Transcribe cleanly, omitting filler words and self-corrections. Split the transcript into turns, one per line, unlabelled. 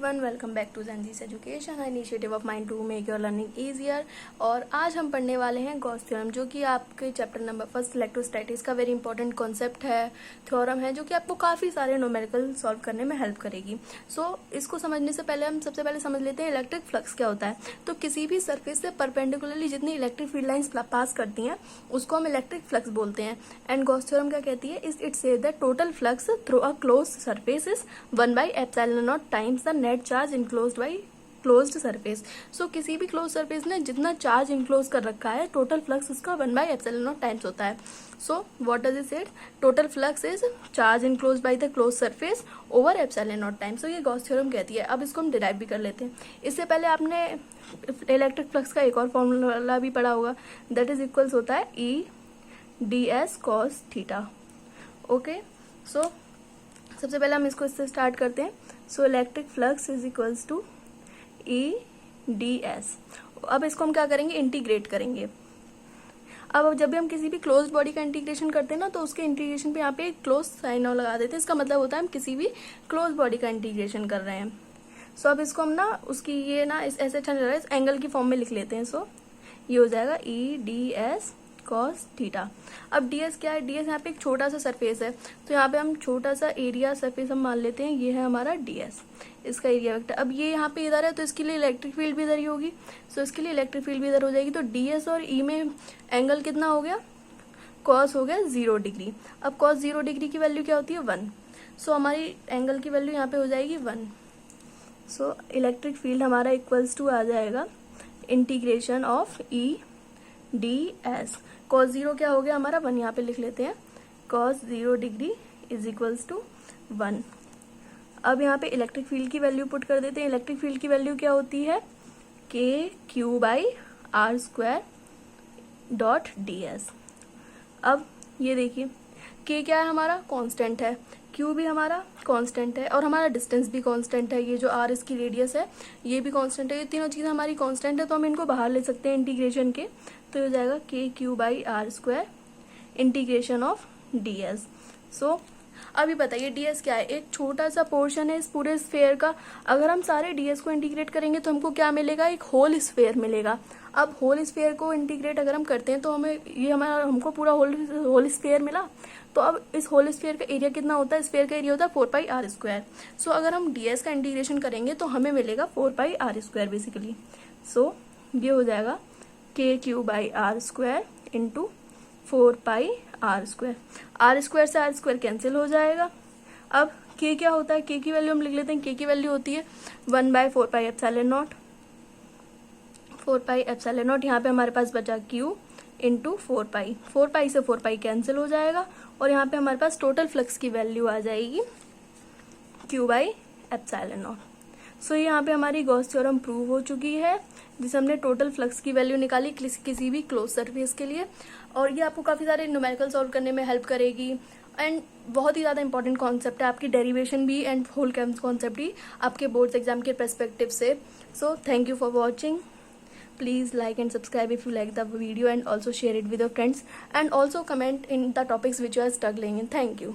Everyone, welcome back to Zenjees education, initiative of mind to make your learning easier. और आज हम पढ़ने वाले हैं गॉस थ्योरम, जो कि आपके चैप्टर नंबर फर्स्ट इलेक्ट्रोस्टैटिक्स का वेरी इंपॉर्टेंट कॉन्सेप्ट है, थ्योरम है, जो कि आपको काफ़ी सारे न्यूमेरिकल सॉल्व करने में हेल्प करेगी। इसको समझने से पहले हम सबसे पहले समझ लेते हैं इलेक्ट्रिक फ्लक्स क्या होता है। तो किसी भी सरफेस से परपेंडिकुलरली जितनी इलेक्ट्रिक फील्ड लाइंस पास करती हैं उसको हम इलेक्ट्रिक फ्लक्स बोलते हैं। एंड गॉस थ्योरम क्या कहती है, it says that total flux through a close surface is 1/ε0 times the net charge enclosed by closed surface. So किसी भी क्लोज सरफेस ने जितना चार्ज इनक्लोज कर रखा है, टोटल फ्लक्स उसका 1/ε0 टाइम्स होता है। So what does it said, total flux is charge enclosed by the close surface over ε0 times. So ये गॉस थ्योरम कहती है। अब इसको हम डिराइव भी कर लेते हैं। इससे पहले आपने इलेक्ट्रिक फ्लक्स का एक और फॉर्मूला भी पढ़ा होगा, दैट इज इक्वल्स होता है E/ds cos थीटा। ओके, सो सबसे पहले हम इसको इससे स्टार्ट करते हैं। So electric flux is equals to E/ds। अब इसको हम क्या करेंगे, इंटीग्रेट करेंगे। अब जब भी हम किसी भी क्लोज बॉडी का इंटीग्रेशन करते हैं ना, तो उसके इंटीग्रेशन पे यहाँ पे एक क्लोज साइन लगा देते हैं। इसका मतलब होता है हम किसी भी क्लोज बॉडी का इंटीग्रेशन कर रहे हैं। सो अब इसको हम ना उसकी ये ना ऐसे अच्छा नहीं लग रहा है, इस एंगल की फॉर्म में लिख लेते हैं। सो ये हो जाएगा E/ds cos थीटा। अब ds क्या है, ds यहाँ पे एक छोटा सा सरफेस है, तो यहाँ पे हम छोटा सा एरिया सरफेस हम मान लेते हैं, ये है हमारा ds, इसका एरिया वेक्टर। अब ये यहाँ पे इधर है, तो इसके लिए इलेक्ट्रिक फील्ड भी इधर ही होगी। सो इसके लिए इलेक्ट्रिक फील्ड भी इधर हो जाएगी। तो ds और e में एंगल कितना हो गया, cos हो गया 0 डिग्री। अब cos 0 डिग्री की वैल्यू क्या होती है, 1। सो हमारी एंगल की वैल्यू यहाँ पे हो जाएगी 1। सो इलेक्ट्रिक फील्ड हमारा इक्वल्स टू आ जाएगा इंटीग्रेशन ऑफ E/ds। cos 0 क्या हो गया हमारा, 1, यहाँ पे लिख लेते हैं। cos 0 degree is equals to 1। अब यहाँ पे इलेक्ट्रिक फील्ड की वैल्यू पुट कर देते हैं। इलेक्ट्रिक फील्ड की वैल्यू क्या होती है, KQ/r² डॉट ds। अब ये देखिए, K क्या है हमारा, कांस्टेंट है, Q भी हमारा कांस्टेंट है, और हमारा डिस्टेंस भी कांस्टेंट है। ये जो R इसकी रेडियस है, ये भी कांस्टेंट है। ये तीनों चीज़ें हमारी कांस्टेंट है, तो हम इनको बाहर ले सकते हैं इंटीग्रेशन के। तो ये हो जाएगा KQ/r² इंटीग्रेशन ऑफ ds। सो अभी बताइए ds क्या है, एक छोटा सा पोर्शन है इस पूरे स्फेयर का। अगर हम सारे ds को इंटीग्रेट करेंगे तो हमको क्या मिलेगा, एक होल स्फेयर मिलेगा। अब होल स्फेयर को इंटीग्रेट अगर हम करते हैं तो हमको पूरा होल स्फेयर मिला। तो अब इस होल स्फेयर का एरिया कितना होता है, स्फेयर का एरिया होता है 4πr²। सो अगर हम ds का इंटीग्रेशन करेंगे तो हमें मिलेगा 4πr² बेसिकली। सो ये हो जाएगा KQ/r² इंटू 4πr²। r² से r² कैंसिल हो जाएगा। अब k क्या होता है, k की वैल्यू हम लिख लेते हैं। k की वैल्यू होती है 1/4πε0। 4πε0, यहाँ पे हमारे पास बचा q इंटू 4π। 4π से 4π कैंसिल हो जाएगा, और यहाँ पे हमारे पास टोटल फ्लक्स की वैल्यू आ जाएगी Q/ε0। सो यहाँ पे हमारी गॉस थ्योरम प्रूव हो चुकी है, जिसे हमने टोटल फ्लक्स की वैल्यू निकाली किसी भी क्लोज सरफेस के लिए। और ये आपको काफ़ी सारे न्यूमेरिकल सॉल्व करने में हेल्प करेगी। एंड बहुत ही ज़्यादा इंपॉर्टेंट कॉन्सेप्ट है, आपकी डेरिवेशन भी एंड होल कॉन्सेप्ट भी आपके बोर्ड्स एग्जाम के पर्सपेक्टिव से। So thank you for watching. Please like and subscribe if you like the video, and also share it with your friends, and also comment in the topics which you are struggling in. Thank you.